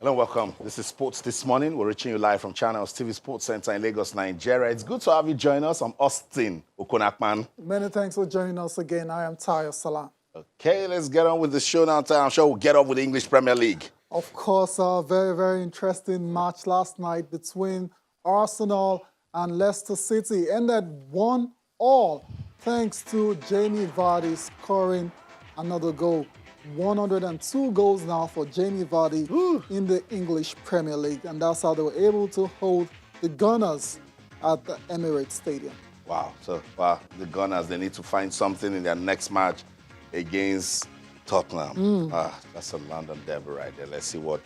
Hello, welcome. This is Sports This Morning. We're reaching you live from Channels TV Sports Center in Lagos, Nigeria. It's good to have you join us. I'm Austin Okonakman. Many thanks for joining us again. I am Tayo Salam. Okay, let's get on with the show now. I'm sure we'll get up with the English Premier League. Of course, a very, very interesting match last night between Arsenal and Leicester City. Ended 1-1 thanks to Jamie Vardy scoring another goal. 102 goals now for Jamie Vardy in the English Premier League. And that's how they were able to hold the Gunners at the Emirates Stadium. Wow. So, the Gunners, they need to find something in their next match against Tottenham. That's a London derby right there. Let's see what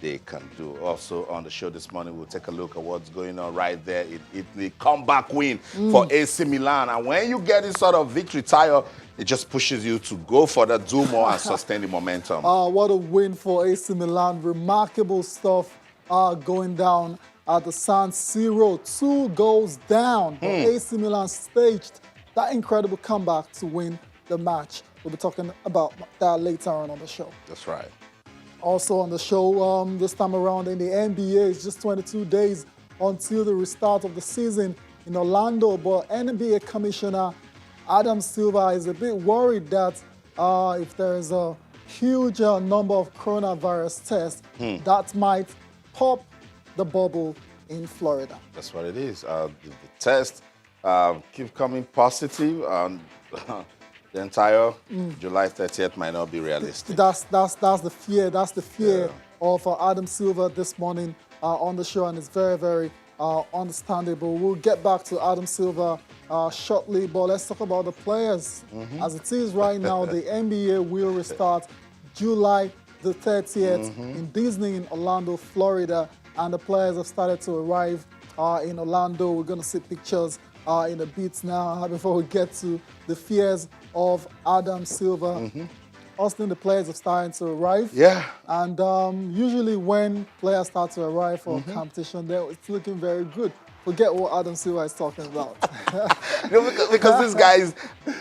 they can do. Also on the show this morning, we'll take a look at what's going on right there in Italy. Comeback win for AC Milan. And when you get this sort of victory, Tayo, it just pushes you to go further, do more, and sustain the momentum. What a win for AC Milan. Remarkable stuff going down at the San Siro. 2 goals down. But AC Milan staged that incredible comeback to win the match. We'll be talking about that later on the show. That's right. Also on the show this time around in the NBA, it's just 22 days until the restart of the season in Orlando. But NBA Commissioner Adam Silver is a bit worried that if there is a huge number of coronavirus tests, that might pop the bubble in Florida. That's what it is. The test keep coming positive, and the entire July 30th might not be realistic. That's the fear. That's the fear of Adam Silver this morning on the show, and it's very, very understandable. We'll get back to Adam Silver shortly, but let's talk about the players. As it is right now, the NBA will restart July the 30th in Disney in Orlando, Florida, and the players have started to arrive in Orlando. We're going to see pictures in a bit now before we get to the fears of Adam Silver. Austin, the players are starting to arrive. Yeah. And usually when players start to arrive for competition, it's looking very good. Forget what Adam Silver is talking about. because these guys,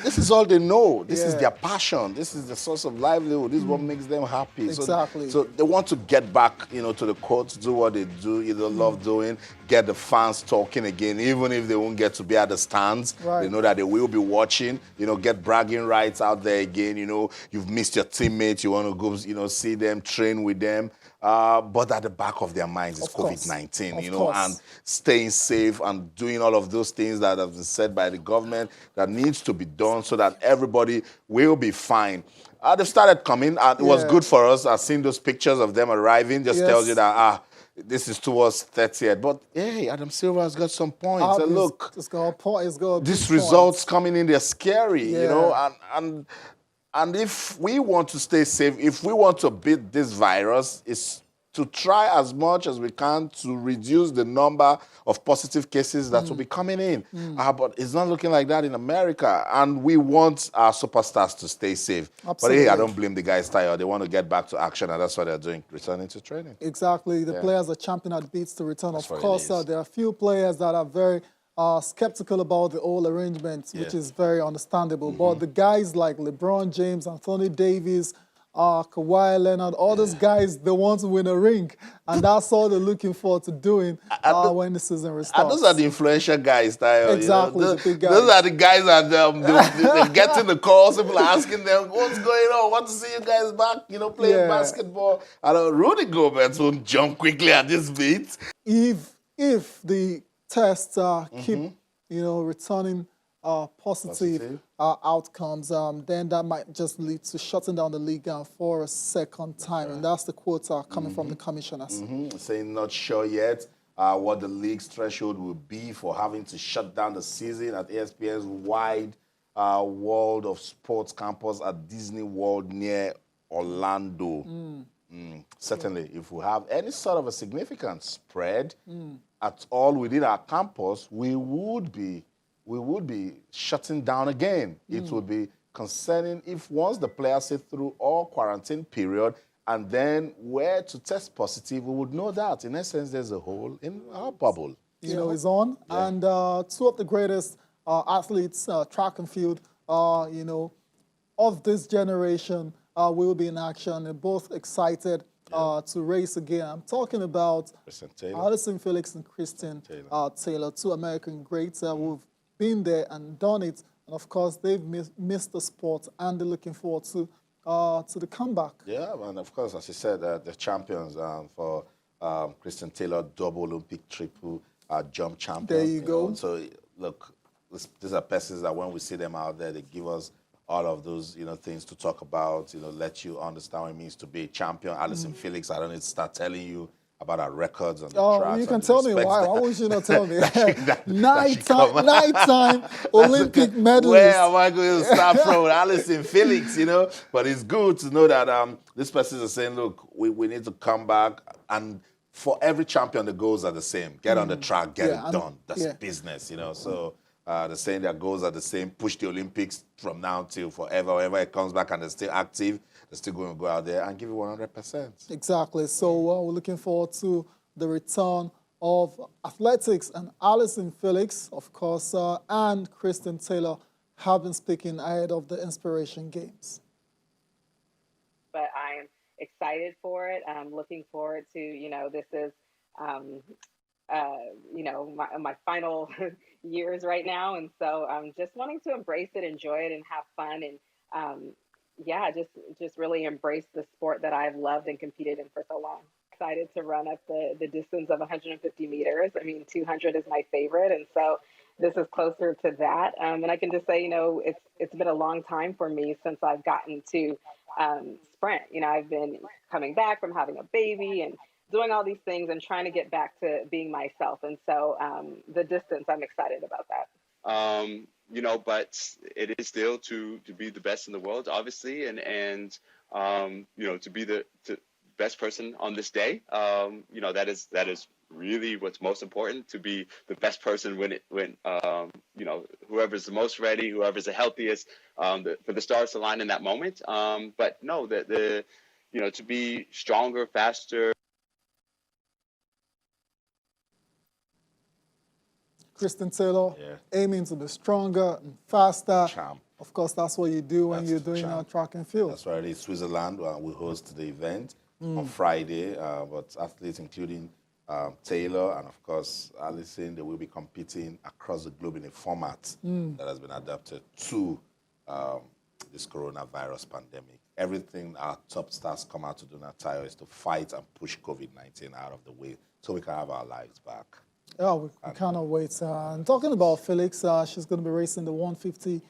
this is all they know. This is their passion. This is the source of livelihood. This is what makes them happy. Exactly. So they want to get back, to the courts, do what they do, love doing, get the fans talking again, even if they won't get to be at the stands. Right. They know that they will be watching, get bragging rights out there again. You've missed your teammates. You want to go, see them, train with them. But at the back of their minds is COVID-19, and staying safe and doing all of those things that have been said by the government that needs to be done so that everybody will be fine. They've started coming. It was good for us. I've seen those pictures of them arriving. Just tells you that, this is towards 30th. But, hey, Adam Silver has got some points. And look, these results coming in, they're scary, And if we want to stay safe, if we want to beat this virus, it's to try as much as we can to reduce the number of positive cases that will be coming in. But it's not looking like that in America. And we want our superstars to stay safe. Absolutely. But hey, I don't blame the guys tired. They want to get back to action, and that's what they're doing, returning to training. Exactly. The players are champing at beats to return. Of course, there are a few players that are very skeptical about the whole arrangement, which is very understandable. But the guys like LeBron James, Anthony Davis, Kawhi Leonard, all those guys, they want to win a ring. And that's all they're looking forward to doing when the season restarts. And those are the influential guys, Tayo. Exactly, the big guys. Those are the guys that they're getting the calls. People are asking them, what's going on? Want to see you guys back, playing basketball. And Rudy Gobert won't jump quickly at this beat. If the tests keep, returning positive outcomes, then that might just lead to shutting down the league for a second time. And that's the quote coming from the commissioners. Saying not sure yet what the league's threshold will be for having to shut down the season at ESPN's wide World of Sports campus at Disney World near Orlando. Certainly, if we have any sort of a significant spread at all within our campus, we would be shutting down again. It would be concerning if once the players sit through all quarantine period and then were to test positive, we would know that. In essence, there's a hole in our bubble. Is on. Yeah. And two of the greatest athletes, track and field, of this generation will be in action. They're both excited to race again. I'm talking about Taylor. Allyson Felix and Kristen Taylor, two American greats who've been there and done it. And of course, they've missed the sport, and they're looking forward to the comeback. Yeah, and of course, as you said, the champions for Kristen Taylor, double Olympic triple jump champion. There you go. Know? So look, these are persons that when we see them out there, they give us all of those, things to talk about, let you understand what it means to be a champion. Allyson Felix, I don't need to start telling you about our records on the tracks. You can tell me why. Why would you not tell me? Nighttime Olympic medalist. Where am I going to start from with Allyson Felix, But it's good to know that these persons are saying, look, we need to come back. And for every champion, the goals are the same. Get on the track, get it done. That's business, So they're saying their goals are the same. Push the Olympics from now till forever. Whenever it comes back and they're still active, they're still going to go out there and give it 100%. Exactly. So we're looking forward to the return of athletics, and Allyson Felix, of course, and Kristen Taylor have been speaking ahead of the Inspiration Games. But I am excited for it. I'm looking forward to, this is, my final years right now. And so I'm just wanting to embrace it, enjoy it, and have fun. And just really embrace the sport that I've loved and competed in for so long. Excited to run up the distance of 150 meters. I mean, 200 is my favorite. And so this is closer to that. And I can just say, it's been a long time for me since I've gotten to sprint. I've been coming back from having a baby and doing all these things and trying to get back to being myself. And so the distance, I'm excited about that. But it is still to be the best in the world, obviously, and to be the best person on this day. That is really what's most important, to be the best person when whoever's the most ready, whoever's the healthiest, for the stars to align in that moment. But no, to be stronger, faster. Kristen Taylor aiming to be stronger and faster. Champ. Of course, that's what you do when you're doing track and field. That's right. It's Switzerland. We host the event on Friday, but athletes including Taylor and, of course, Allyson, they will be competing across the globe in a format that has been adapted to this coronavirus pandemic. Everything our top stars come out to do in attire is to fight and push COVID-19 out of the way so we can have our lives back. Yeah, we cannot wait. And talking about Felix, she's going to be racing the 150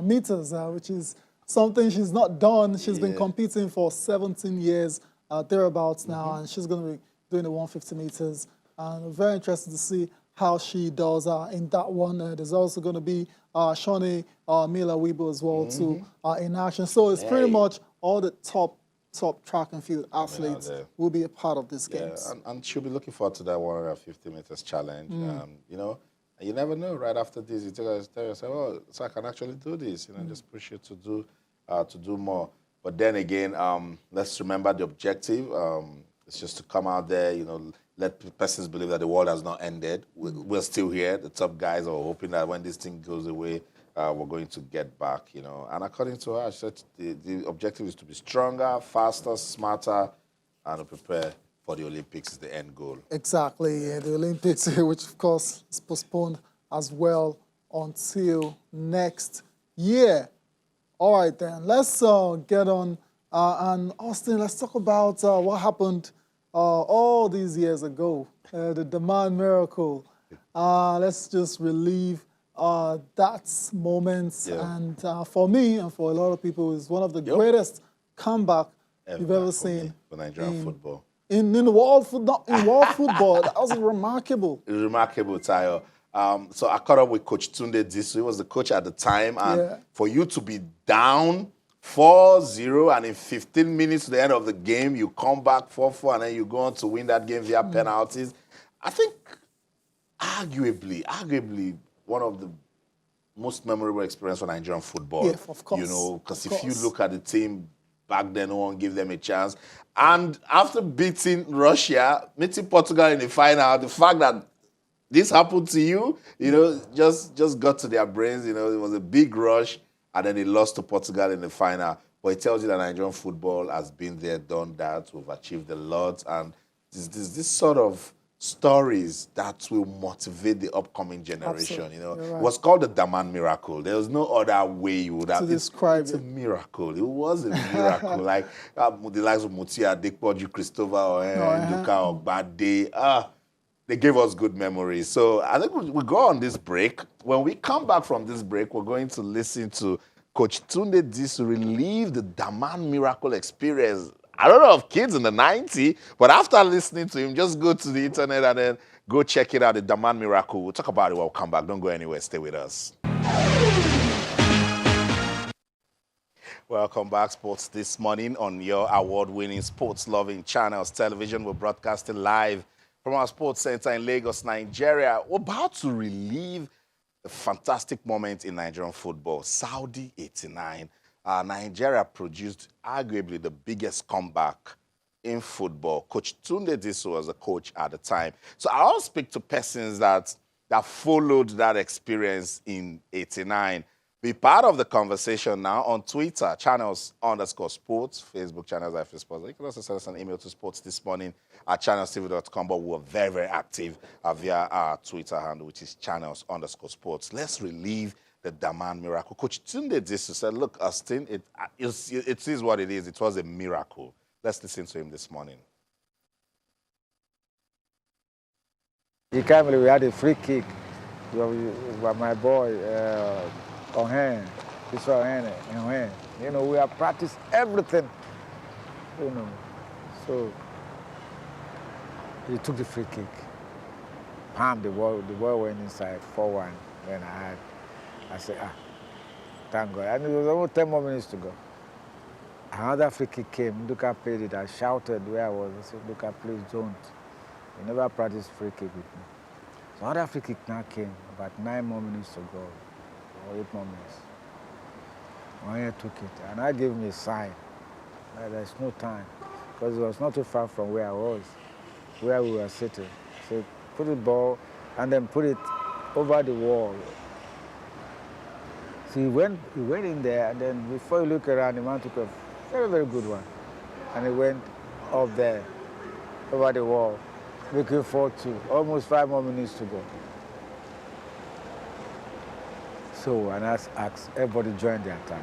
meters, which is something she's not done. She's been competing for 17 years, thereabouts now, and she's going to be doing the 150 meters. And we're very interested to see how she does in that one. There's also going to be Shawnee Miller-Weber as well, too, in action. So it's pretty much all the top track and field athletes will be a part of this games. And she'll be looking forward to that 150 meters challenge. You never know. Right after this, you tell yourself, "Oh, so I can actually do this." Just push you to do more. But then again, let's remember the objective. It's just to come out there, let persons believe that the world has not ended. We're still here. The top guys are hoping that when this thing goes away, we're going to get back, And according to her, she said the objective is to be stronger, faster, smarter, and to prepare for the Olympics is the end goal. Exactly, the Olympics, which of course is postponed as well until next year. All right, then, let's get on. And Austin, let's talk about what happened all these years ago, the Dammam Miracle. Let's just relive that moment, and for me and for a lot of people, it's one of the greatest comeback you've ever seen for Nigerian football. In the world football, that was remarkable. It was remarkable, Tayo. So I caught up with Coach Tunde Disu. He was the coach at the time, and for you to be down 4-0, and in 15 minutes to the end of the game, you come back 4-4, and then you go on to win that game via penalties. I think, arguably, one of the most memorable experience for Nigerian football. Yeah, of course. Because if you look at the team back then, no one gave them a chance. And after beating Russia, meeting Portugal in the final, the fact that this happened to you, just got to their brains. It was a big rush, and then they lost to Portugal in the final. But it tells you that Nigerian football has been there, done that. We've achieved a lot. And this sort of stories that will motivate the upcoming generation. Absolutely. You know, You're right. it was called the Dammam Miracle. There was no other way you would have To describe it's it. a miracle. It was a miracle. Like the likes of Mutia, Dekpoju, Christopher, or Nduka, Ogbade. They gave us good memories. So I think we go on this break. When we come back from this break, we're going to listen to Coach Tunde Disu relive the Dammam Miracle experience. I don't know of kids in the 90s, but after listening to him, just go to the internet and then go check it out, the Dammam Miracle. We'll talk about it when we come back. Don't go anywhere. Stay with us. Welcome back, Sports This Morning on your award-winning sports-loving channels. Television, we're broadcasting live from our sports center in Lagos, Nigeria. We're about to relive a fantastic moment in Nigerian football, Saudi 89. Nigeria produced arguably the biggest comeback in football. Coach Tunde Disu was a coach at the time. So I'll speak to persons that followed that experience in 89. Be part of the conversation now on Twitter, channels_sports, Facebook channels IF Sports. You can also send us an email to sportsthismorning@channelstv.com, but we're very, very active via our Twitter handle, which is channels_sports. Let's relive the Dammam Miracle. Coach Tunde Disu said, look, Austin, it is what it is. It was a miracle. Let's listen to him this morning. He came, we had a free kick. My boy, on hand, this one hand. You know, we have practiced everything. You know, so he took the free kick. Palm the ball went inside 4-1. Then I said, thank God. And it was almost 10 more minutes to go. Another free kick came. Nduka played it. I shouted where I was. I said, Nduka, please don't. He never practiced free kick with me. So another free kick now came. About 9 more minutes to go. Or 8 more minutes. One took it, and I gave him a sign that there's no time, because it was not too far from where I was, where we were sitting. So put the ball, and then put it over the wall. So he went in there, and then before you look around, the man took a very, very good one, and he went up there, over the wall, making 4-2, almost 5 more minutes to go. So, and I asked everybody to join the attack.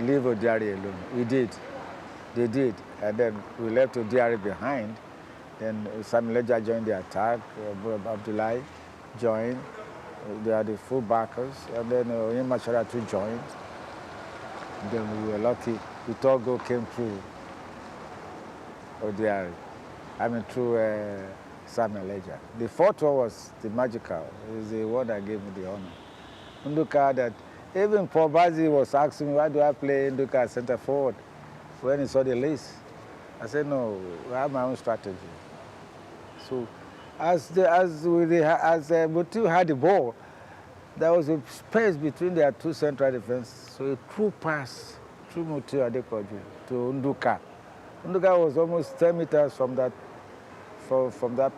Leave Odiari alone. We did. They did. And then we left Odiari behind. Then Samuel Leja joined the attack. Abdullahi joined. They are the full backers. And then Machara too joined. And then we were lucky. The third goal came through Odiari. I mean, through Samuel Leja. The fourth one was the magical. It was the one that gave me the honor. Nduka, that even Paul Bazi was asking me, why do I play Nduka center forward? When he saw the list, I said, no, I have my own strategy. So as Mutiu had the ball, there was a space between their two central defense. So a true pass through Mutiu Adekoju to Nduka. Nduka was almost 10 meters from that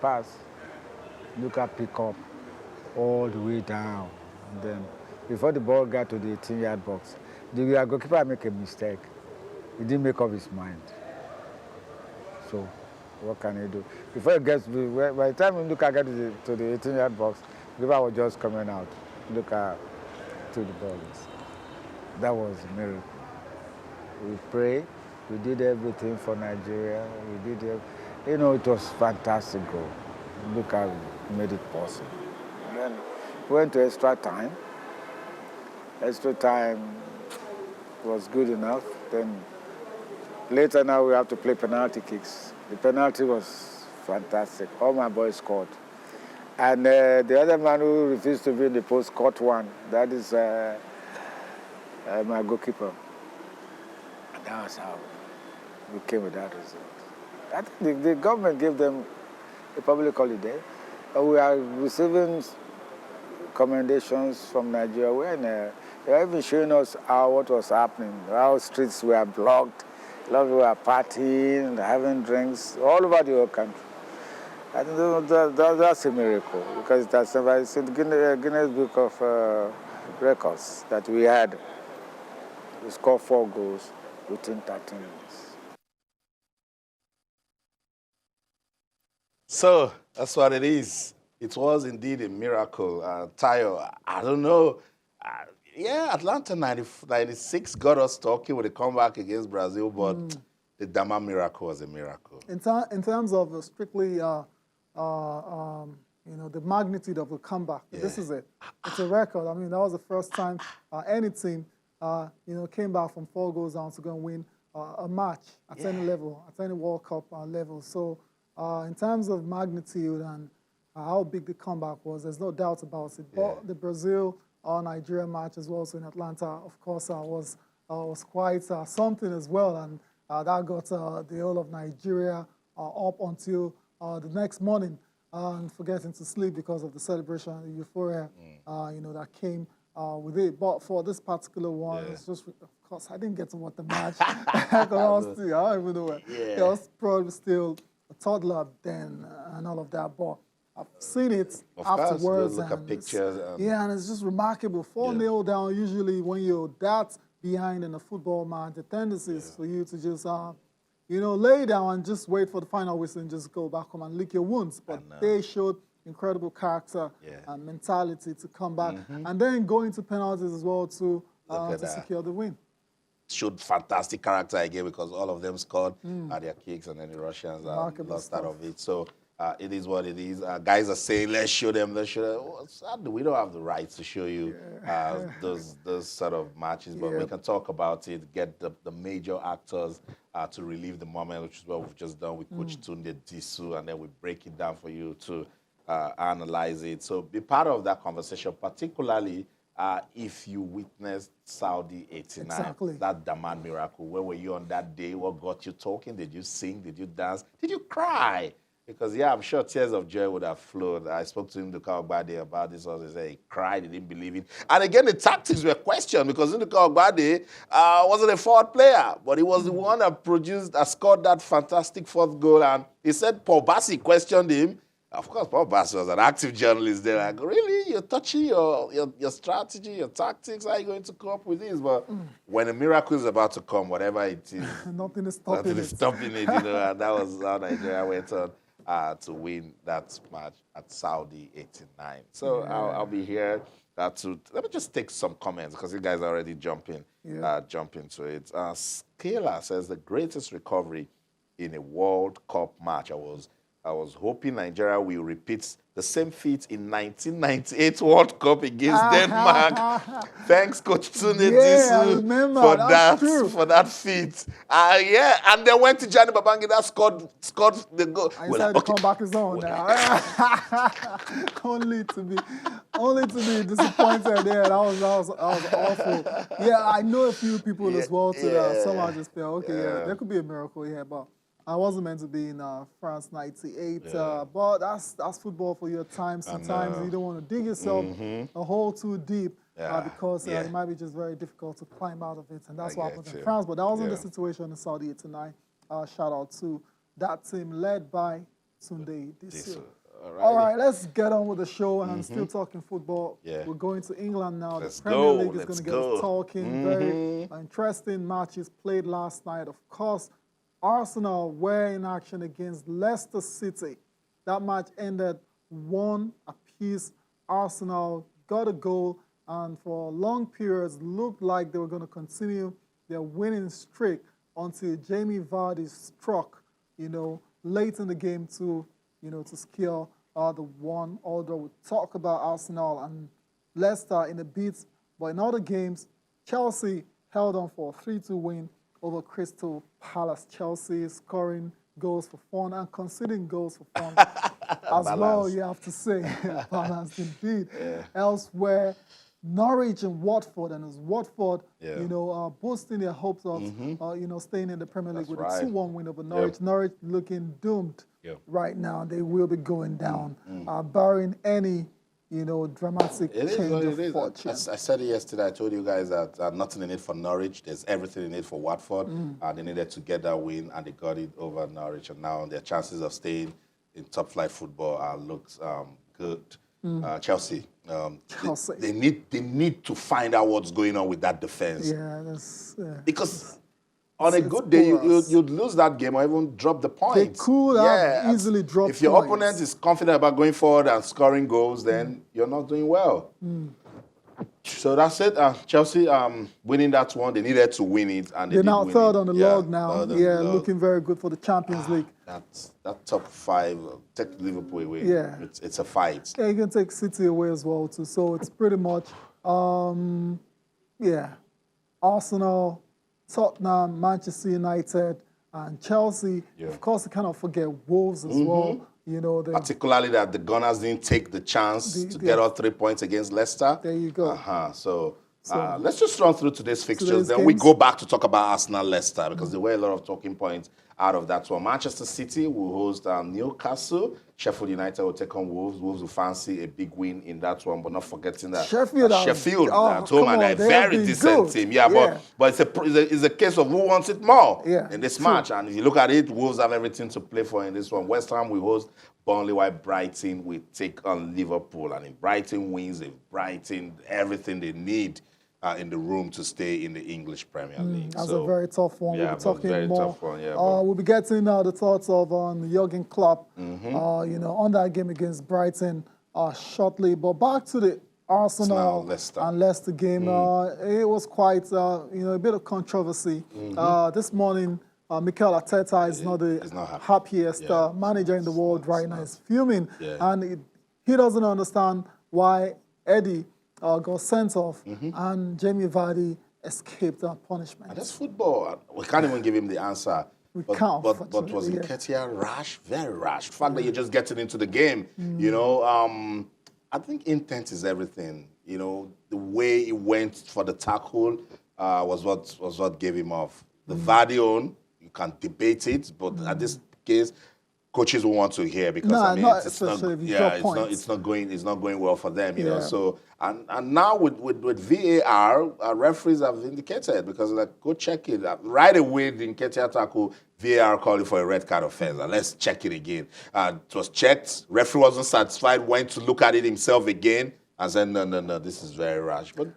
pass. Nduka picked up all the way down. And then before the ball got to the 18-yard box, the goalkeeper made a mistake. He didn't make up his mind. So what can he do? Before he gets, by the time Nduka got to the 18-yard box, the goalkeeper was just coming out. Nduka took the ball. That was a miracle. We prayed. We did everything for Nigeria. We did it. You know, it was fantastic goal. Nduka made it possible. And then we went to extra time. Extra time was good enough. Then later now we have to play penalty kicks. The penalty was fantastic. All my boys scored. And the other man who refused to be in the post caught one. That is my goalkeeper. And that was how we came with that result. I think the government gave them a public holiday. We are receiving commendations from Nigeria. They were even showing us what was happening, how streets were blocked, a lot of people were partying, having drinks, all over the whole country. I think that's a miracle, because that's it's in the Guinness Book of Records that we had. We scored 4 goals within 30 minutes. So that's what it is. It was indeed a miracle. Tayo, I don't know. Uh, yeah, Atlanta 96 got us talking with a comeback against Brazil, but the Dammam Miracle was a miracle. In terms of strictly, the magnitude of the comeback, this is it. It's a record. I mean, that was the first time any team, came back from 4 goals down to go and win a match at any level, at any World Cup level. So in terms of magnitude and how big the comeback was, there's no doubt about it. But the Brazil-Nigeria match as well, so in Atlanta, of course, was quite something as well. And that got the whole of Nigeria up until the next morning and forgetting to sleep because of the celebration, the euphoria, that came with it. But for this particular one, it's just, of course, I didn't get to watch the match. I don't even know where. I was probably still a toddler then and all of that. But I've seen it afterwards. Look at pictures. And it's just remarkable. 4-0 down, usually when you're that behind in a football match, the tendency is for you to just, lay down and just wait for the final whistle and just go back home and lick your wounds. But they showed incredible character and mentality to come back. And then go into penalties as well to secure the win. Showed fantastic character again because all of them scored their kicks and then the Russians lost out of it. So it is what it is. Guys are saying, let's show them, let's show them. Well, sadly, we don't have the rights to show you those sort of matches, but we can talk about it, get the major actors to relieve the moment, which is what we've just done with Coach Tunde Disu, and then we break it down for you to analyze it. So be part of that conversation, particularly if you witnessed Saudi 89, that Dammam Miracle. Where were you on that day? What got you talking? Did you sing? Did you dance? Did you cry? Because, I'm sure tears of joy would have flowed. I spoke to Nduka Ogbade about this. Also, he said he cried, he didn't believe it. And again, the tactics were questioned because Nduka Ogbade wasn't a forward player, but he was the one that scored that fantastic 4th goal. And he said Paul Bassi questioned him. Of course, Paul Bassi was an active journalist there. Like, really? You're touching your strategy, your tactics? How are you going to cope with this? But when a miracle is about to come, whatever it is, nothing is stopping it. And that was how Nigeria went on to win that match at Saudi 89. So I'll be here let me just take some comments because you guys are already jumping to it. Scala says the greatest recovery in a World Cup match. I was hoping Nigeria will repeat the same feat in 1998 World Cup against Denmark. Thanks, Coach Tunde Disu, for that feat. And then went to Gianni Babangida, scored the goal. I decided to come back his own now. only to be disappointed there. That was awful. I know a few people as well to somehow just feel there could be a miracle here, but I wasn't meant to be in France 98, but that's football for your time. Sometimes you don't want to dig yourself a hole too deep because it might be just very difficult to climb out of it, and that's what happened in France. But that wasn't the situation in Saudi 89. Shout out to that team led by Tunde Disu. All right, let's get on with the show, and I'm still talking football. We're going to England now. The Premier League is going to get us talking. Very interesting matches played last night, of course. Arsenal were in action against Leicester City. That match ended 1 apiece. Arsenal got a goal, and for long periods looked like they were going to continue their winning streak until Jamie Vardy struck, late in the game to secure the one. Although we talk about Arsenal and Leicester in a bit, but in other games, Chelsea held on for a 3-2 win over Crystal Palace. Chelsea scoring goals for fun and conceding goals for fun as well, you have to say. Balanced indeed. Elsewhere, Norwich and Watford, and it was Watford, boosting their hopes of, staying in the Premier League with a 2-1 win over Norwich. Norwich looking doomed right now. They will be going down, barring any dramatic change of fortune. I said it yesterday. I told you guys that nothing in it for Norwich. There's everything in it for Watford. They needed to get that win, and they got it over Norwich. And now their chances of staying in top-flight football looks good. Chelsea. They need to find out what's going on with that defense. That's because on a good day, you'd lose that game or even drop the points. They could have easily dropped If your points. opponent is confident about going forward and scoring goals, then you're not doing well. So that's it. Chelsea winning that one. They needed to win it, and they're did now win third it. on the log now. Yeah, looking very good for the Champions League. That top 5, take Liverpool away. Yeah. It's a fight. Yeah, you can take City away as well too. So it's pretty much, Arsenal, Tottenham, Manchester United, and Chelsea. Yeah. Of course, you cannot forget Wolves as well. You know, particularly that the Gunners didn't take the chance to get all 3 points against Leicester. There you go. So let's just run through today's fixtures. Then we go back to talk about Arsenal-Leicester because there were a lot of talking points out of that one. Manchester City will host Newcastle. Sheffield United will take on Wolves. Wolves will fancy a big win in that one, but not forgetting that Sheffield at home and a very decent team. Yeah, but it's a case of who wants it more in this match. And if you look at it, Wolves have everything to play for in this one. West Ham will host Burnley, while Brighton will take on Liverpool. And if Brighton wins, everything they need in the room to stay in the English Premier League. That's a very tough one. Yeah, we'll be talking very more. Tough one, we'll be getting the thoughts of Jurgen Klopp, on that game against Brighton shortly. But back to the Arsenal and Leicester game. It was quite, a bit of controversy. This morning, Mikel Arteta is not the happiest manager in the world right now. He's fuming, and he doesn't understand why Eddie got sent off, and Jamie Vardy escaped that punishment. And that's football. We can't even give him the answer. Can't. But was Nketiah rash? Very rash. The fact that you're just getting into the game, I think intent is everything. The way he went for the tackle was what gave him off. The Vardy own, you can debate it, but at this case, coaches will want to hear because it's not going well for them, you know. So and now with VAR, referees have indicated because go check it right away. The Nketiah tackle, VAR called it for a red card offense. Let's check it again. It was checked. Referee wasn't satisfied. Went to look at it himself again and said, no, this is very rash. But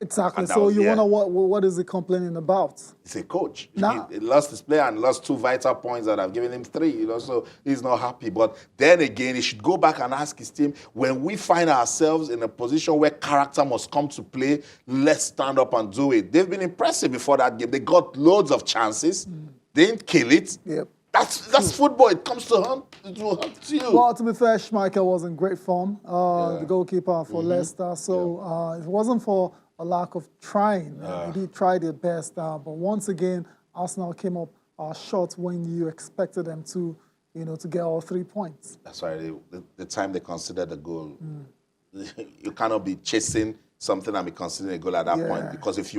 exactly. So you wonder what is he complaining about? He's a coach. He lost his player and lost 2 vital points that have given him 3, so he's not happy. But then again, he should go back and ask his team, when we find ourselves in a position where character must come to play, let's stand up and do it. They've been impressive before that game. They got loads of chances. They didn't kill it. Yep. That's football. It comes to hunt. It will hunt to you. Well, to be fair, Schmeichel was in great form, the goalkeeper for Leicester. So if it wasn't for a lack of trying, he did try their best. But once again, Arsenal came up short when you expected them to, to get all 3 points. That's right. The time they considered the goal, you cannot be chasing something and be considering a goal at that point, because if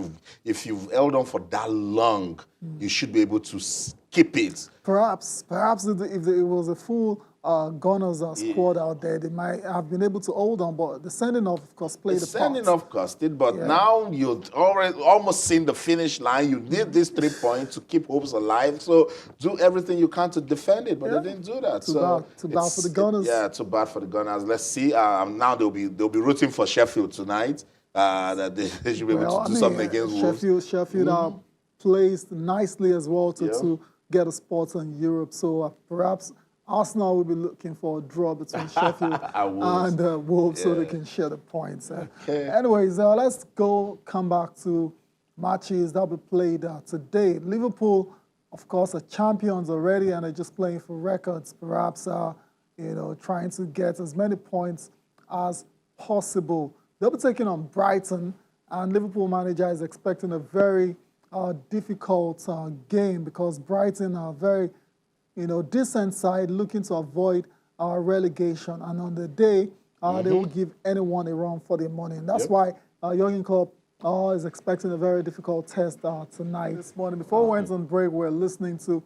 you've held on for that long, you should be able to skip it. Perhaps if it was a full Gunners squad out there, they might have been able to hold on, but the sending off, of course, played a part. The sending off costed, but now you've already almost seen the finish line. You need these 3 points to keep hopes alive, so do everything you can to defend it, but they didn't do that. Too bad for the Gunners. Too bad for the Gunners. Let's see. Now they'll be rooting for Sheffield tonight. That they should be able to do something against Wolves. Sheffield plays nicely as well to get a spot in Europe. So perhaps Arsenal will be looking for a draw between Sheffield and Wolves so they can share the points. Anyways, let's come back to matches that will be played today. Liverpool, of course, are champions already and are just playing for records, perhaps trying to get as many points as possible. They'll be taking on Brighton, and Liverpool manager is expecting a very difficult game because Brighton are very, decent side looking to avoid relegation. And on the day, they will give anyone a run for their money. And that's why Jurgen Klopp is expecting a very difficult test tonight. This morning, before we went on break, we're listening to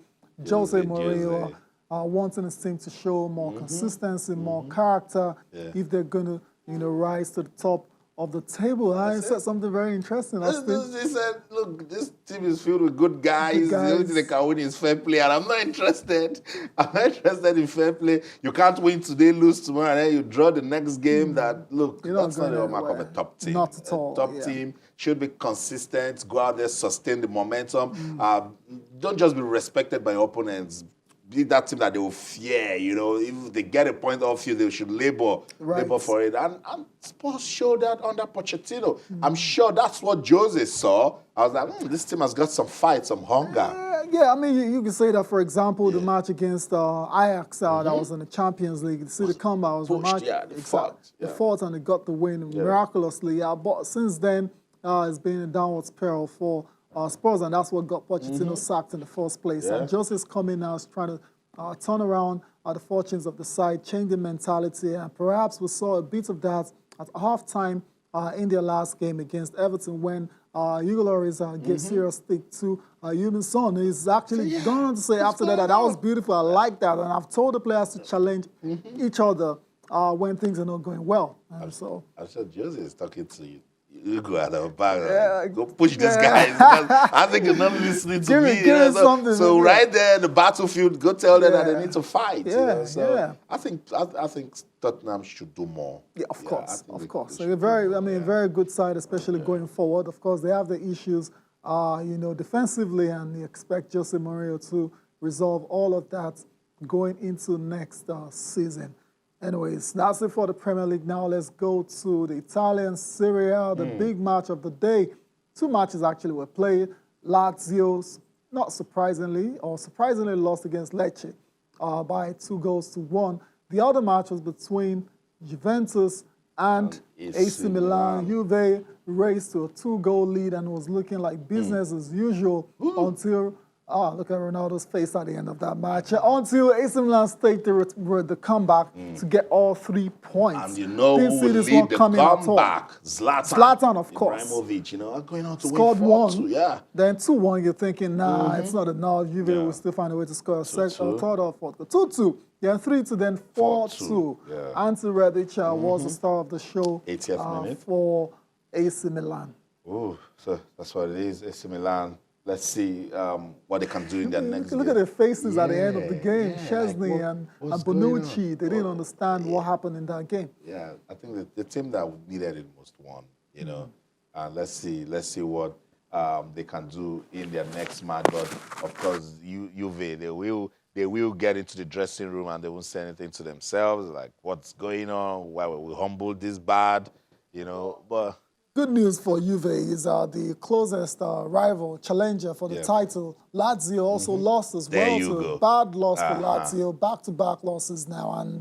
Jose Mourinho wanting his team to show more consistency, more character, if they're going to rise to the top of the table. I said something very interesting. He said, look, this team is filled with good guys. The only thing they can win is fair play, and I'm not interested. I'm not interested in fair play. You can't win today, lose tomorrow, and then you draw the next game. That, look, that's not the hallmark of a top team. Not at all. A top team should be consistent, go out there, sustain the momentum. Don't just be respected by your opponents. Be that team that they will fear, you know. If they get a point off you, they should labor for it. And Spurs showed that under Pochettino. I'm sure that's what Jose saw. I was like, this team has got some fight, some hunger. Yeah, I mean, you can say that, for example, the match against Ajax that was in the Champions League, the City comeback was remarkable. Yeah, they fought. They fought and they got the win miraculously. But since then, it's been a downward spiral for Spurs, and that's what got Pochettino sacked in the first place. And Jose's coming now is trying to turn around the fortunes of the side, change the mentality, and perhaps we saw a bit of that at halftime in their last game against Everton when Hugo Lloris gave serious stick to Heung-min Son. He's actually gone on to say after that was beautiful. I like that, and I've told the players to challenge each other when things are not going well. I'm sure Jose is talking to you. You go out of back. Go push these guys. I think you're not listening to me. So right there in the battlefield, go tell them that they need to fight. I think Tottenham should do more. Yeah, of course. So very good side, especially going forward. Of course, they have the issues, defensively, and you expect Jose Mourinho to resolve all of that going into next season. Anyways, that's it for the Premier League. Now let's go to the Italian Serie A, the big match of the day. Two matches actually were played. Lazio, not surprisingly, or surprisingly lost against Lecce by 2-1. The other match was between Juventus and AC Milan. Juve raced to a 2-goal lead and was looking like business as usual until... look at Ronaldo's face at the end of that match. Until AC Milan staged the comeback to get all 3 points. And you know who will lead the comeback? Zlatan, of course. Ibrahimovic, going on to scored win 4-2. Then 2-1, you're thinking, it's not enough. Juve will still find a way to score a second, third or fourth. 2-2, then 3-2, then 4-2. Ante Rebic was the star of the show 80th minute for AC Milan. Oh, so that's what it is, AC Milan. Let's see what they can do in their next game. Look at their faces at the end of the game. Chesney and Bonucci, they didn't understand what happened in that game. Yeah, I think the team that needed it most won, And let's see what they can do in their next match. But of course, Juve, they will get into the dressing room and they won't say anything to themselves, like what's going on, why were we humbled this bad, but... Good news for Juve is the closest rival, challenger for the title. Lazio also lost as well. So bad loss for Lazio, back-to-back losses now. And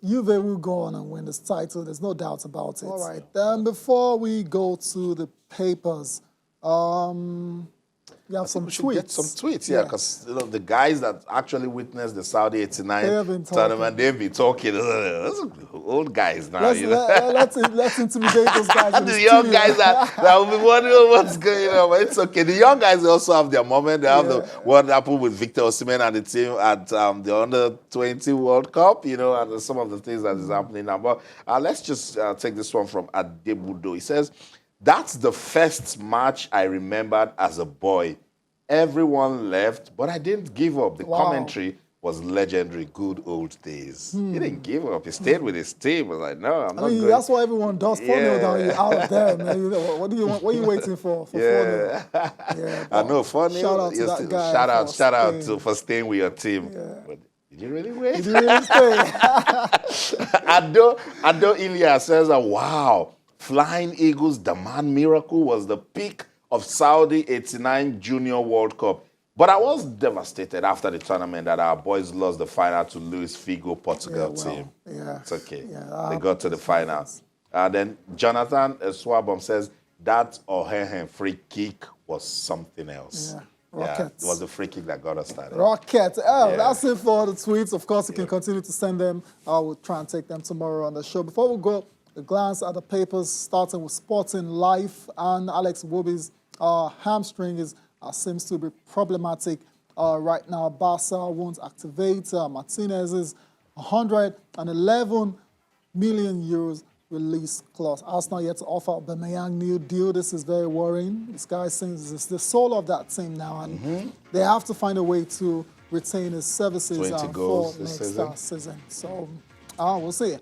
Juve will go on and win this title. There's no doubt about it. All right, then before we go to the papers, you have some tweets. Get some tweets, because the guys that actually witnessed the Saudi 89 tournament, they've been talking. Those old guys now. Let's intimidate those guys. The young guys that will be wondering what's going on, but it's okay. The young guys also have their moment. They have what happened with Victor Osimhen and the team at the Under-20 World Cup, and some of the things that is happening now. But let's just take this one from Adebudo. He says, "That's the first match I remembered as a boy. Everyone left, but I didn't give up. The commentary was legendary. Good old days." He didn't give up. He stayed with his team. He was like, no, I'm not going. That's what everyone does. 4-0 down here, out of there, man. What are you waiting for 4-0? I know, 4-0. Shout out to that guy. Shout out for staying with your team. But did you really win? Did you really stay? Ado Ilya says, wow. Flying Eagles' Dammam Miracle was the peak of Saudi 89 Junior World Cup. But I was devastated after the tournament that our boys lost the final to Luis Figo Portugal team. It's okay. They got to the final. Then Jonathan Swabom says, that O'Henhen free kick was something else. Rockets. It was the free kick that got us started. Rockets. That's it for the tweets. Of course, you can continue to send them. We'll try and take them tomorrow on the show. Before we go, a glance at the papers, starting with Sporting Life, and Alex Iwobi's hamstring seems to be problematic right now. Barca won't activate Martinez's 111 million euros release clause. Arsenal yet to offer Aubameyang new deal. This is very worrying. This guy seems it's the soul of that team now, and they have to find a way to retain his services 20 for goals this next season. So we'll see.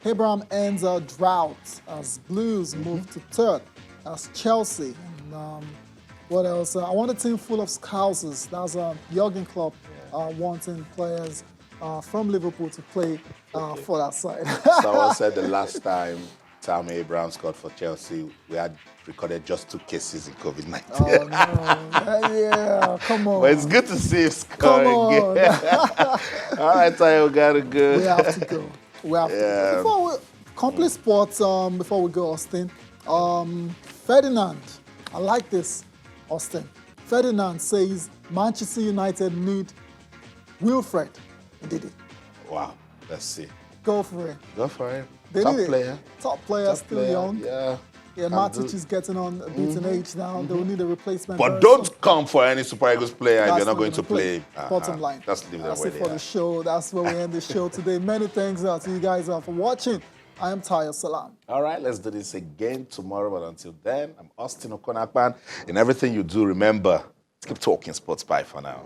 Abraham ends a drought as Blues move to third, as Chelsea. And, what else? I want a team full of Scousers. That's a Jurgen Klopp wanting players from Liverpool to play for that side. Someone said the last time Tammy Abraham scored for Chelsea, we had recorded just 2 cases in COVID-19. Oh, no. Yeah, come on. But it's good to see him scoring again. All right, Tayo, we gotta go. We have to go. We have to go. Before we complete sports, before we go, Austin, Ferdinand, I like this, Austin. Ferdinand says Manchester United need Wilfred Ndidi. Wow, let's see. Go for it. Go for it. They Top need it. player. Top player, still young. Yeah. Yeah, Matic is getting on a beaten age now. They will need a replacement. But don't come for any Super Eagles player if you're not going to play. Bottom line. Just leave them That's where it they for are. the show. That's where we end the show today. Many thanks to you guys for watching. I am Tayo Salam. All right, let's do this again tomorrow. But until then, I'm Austin Okonakpan. In everything you do, remember, keep talking sports. Bye for now.